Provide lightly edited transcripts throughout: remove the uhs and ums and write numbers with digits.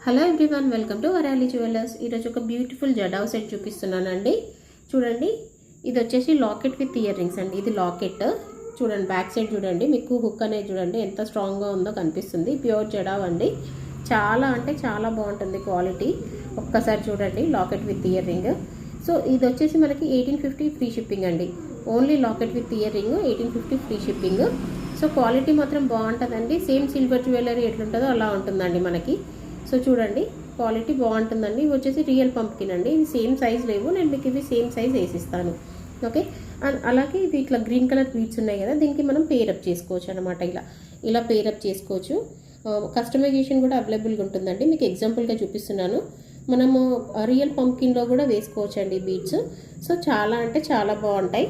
Hello everyone, welcome to Varali jewellers. ఈరోజు ఒక beautiful jadau set చూపిస్తున్నానండి. చూడండి, ఇది వచ్చేసి లాకెట్ విత్ ఇయర్ రింగ్స్ అండి. ఇది లాకెట్ చూడండి, బ్యాక్ సైడ్ చూడండి, మీకు హుక్ అనేది చూడండి ఎంత స్ట్రాంగ్గా ఉందో కనిపిస్తుంది. ప్యూర్ జడావ్ అండి. చాలా అంటే చాలా బాగుంటుంది క్వాలిటీ. ఒక్కసారి చూడండి, locket with ear ring. So ఇది వచ్చేసి మనకి 1850 ఫ్రీ షిప్పింగ్ అండి. Only locket with ear ring 1850 free shipping. So quality మాత్రం బాగుంటుందండి. సేమ్ సిల్వర్ జ్యువెలరీ ఎట్లుంటుందో అలా ఉంటుందండి మనకి. సో చూడండి, క్వాలిటీ బాగుంటుందండి. ఇవి వచ్చేసి రియల్ పంప్కిన్ అండి. ఇవి సేమ్ సైజ్ లేవు, నేను మీకు ఇవి సేమ్ సైజ్ వేసిస్తాను. ఓకే, అండ్ అలాగే ఇవి ఇట్లా గ్రీన్ కలర్ బీడ్స్ ఉన్నాయి కదా, దీనికి మనం పేరప్ చేసుకోవచ్చు అనమాట. ఇలా పేరప్ చేసుకోవచ్చు. కస్టమైజేషన్ కూడా అవైలబుల్గా ఉంటుందండి. మీకు ఎగ్జాంపుల్గా చూపిస్తున్నాను. మనము రియల్ పంప్కిన్లో కూడా వేసుకోవచ్చు అండి బీడ్స్. సో చాలా అంటే చాలా బాగుంటాయి.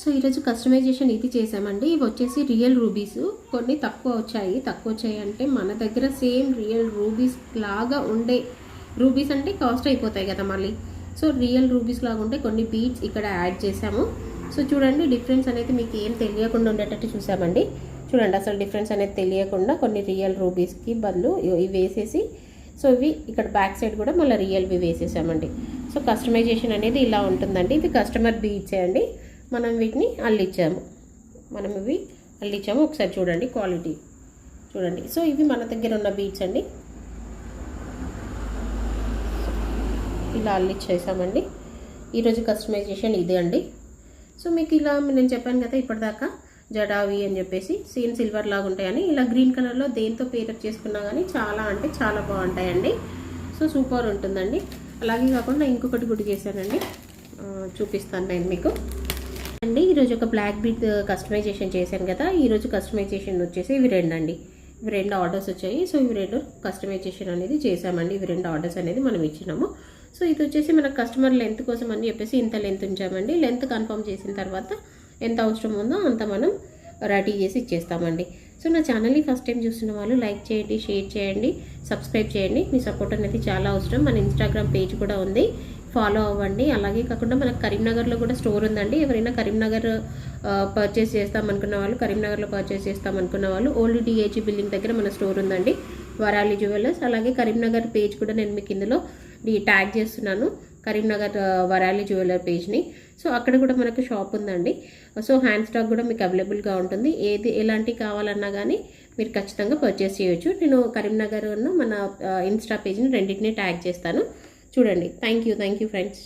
సో ఈరోజు కస్టమైజేషన్ ఇది చేసామండి. ఇవి వచ్చేసి రియల్ రూబీస్. కొన్ని తక్కువ వచ్చాయి అంటే మన దగ్గర సేమ్ రియల్ రూబీస్ లాగా ఉండే రూబీస్ అంటే కాస్ట్ అయిపోతాయి కదా మళ్ళీ. సో రియల్ రూబీస్ లాగా ఉంటే కొన్ని బీడ్స్ ఇక్కడ యాడ్ చేసాము. సో చూడండి, డిఫరెన్స్ అనేది మీకు ఏం తెలియకుండా ఉండేటట్టు చూసామండి. చూడండి, అసలు డిఫరెన్స్ అనేది తెలియకుండా కొన్ని రియల్ రూబీస్కి బదులు ఇవి వేసేసి, సో ఇవి ఇక్కడ బ్యాక్ సైడ్ కూడా మళ్ళీ రియల్వి వేసేసామండి. సో కస్టమైజేషన్ అనేది ఇలా ఉంటుందండి. ఇవి కస్టమర్ బీడ్సే అండి. మనం వీటిని అల్లిచ్చాము. ఒకసారి చూడండి క్వాలిటీ చూడండి. సో ఇవి మన దగ్గర ఉన్న బీడ్స్ అండి. ఇలా అల్లిచ్చేసామండి. ఈరోజు కస్టమైజేషన్ ఇదే అండి. సో మీకు ఇలా నేను చెప్పాను కదా ఇప్పటిదాకా, జడావి అని చెప్పేసి సేమ్ సిల్వర్ లాగా ఉంటాయని. ఇలా గ్రీన్ కలర్లో దేంతో పేరప్ చేసుకున్నా కానీ చాలా అంటే చాలా బాగుంటాయండి. సో సూపర్ ఉంటుందండి. అలాగే కాకుండా ఇంకొకటి గుడి చేశానండి, చూపిస్తాను నేను మీకు అండి. ఈరోజు ఒక బ్లాక్ బీడ్ కస్టమైజేషన్ చేశాను కదా. ఈరోజు కస్టమైజేషన్ వచ్చేసి ఇవి రెండు ఆర్డర్స్ వచ్చాయి. సో ఇవి రెండు కస్టమైజేషన్ అనేది చేసామండి. ఇవి రెండు ఆర్డర్స్ అనేది మనం ఇచ్చినాము. సో ఇది వచ్చేసి మన కస్టమర్ లెంత్ కోసం అని చెప్పేసి ఇంత లెంత్ ఉంచామండి. లెంత్ కన్ఫర్మ్ చేసిన తర్వాత ఎంత అవసరం ఉందో అంత మనం రెడీ చేసి ఇచ్చేస్తామండి. సో నా ఛానల్ని ఫస్ట్ టైం చూస్తున్న వాళ్ళు లైక్ చేయండి, షేర్ చేయండి, సబ్స్క్రైబ్ చేయండి. మీ సపోర్ట్ అనేది చాలా అవసరం. మన ఇన్స్టాగ్రామ్ పేజ్ కూడా ఉంది, ఫాలో అవ్వండి. అలాగే కాకుండా మనకు కరీంనగర్లో కూడా స్టోర్ ఉందండి. ఎవరైనా కరీంనగర్ పర్చేస్ చేస్తామనుకున్న వాళ్ళు ఓల్డ్ డిహెచ్ బిల్డింగ్ దగ్గర మన స్టోర్ ఉందండి, వరాలి జ్యువెలర్స్. అలాగే కరీంనగర్ పేజ్ కూడా నేను మీకు ఇందులో ట్యాగ్ చేస్తున్నాను, కరీంనగర్ వరాలి జ్యువెలర్ పేజ్ని. సో అక్కడ కూడా మనకు షాప్ ఉందండి. సో హ్యాండ్ స్టాక్ కూడా మీకు అవైలబుల్గా ఉంటుంది. ఎలాంటివి కావాలన్నా కానీ మీరు ఖచ్చితంగా పర్చేస్ చేయొచ్చు. నేను కరీంనగర్ ఉన్న మన ఇన్స్టా పేజ్ని రెండింటినీ ట్యాగ్ చేస్తాను. చూడండి. Thank you friends.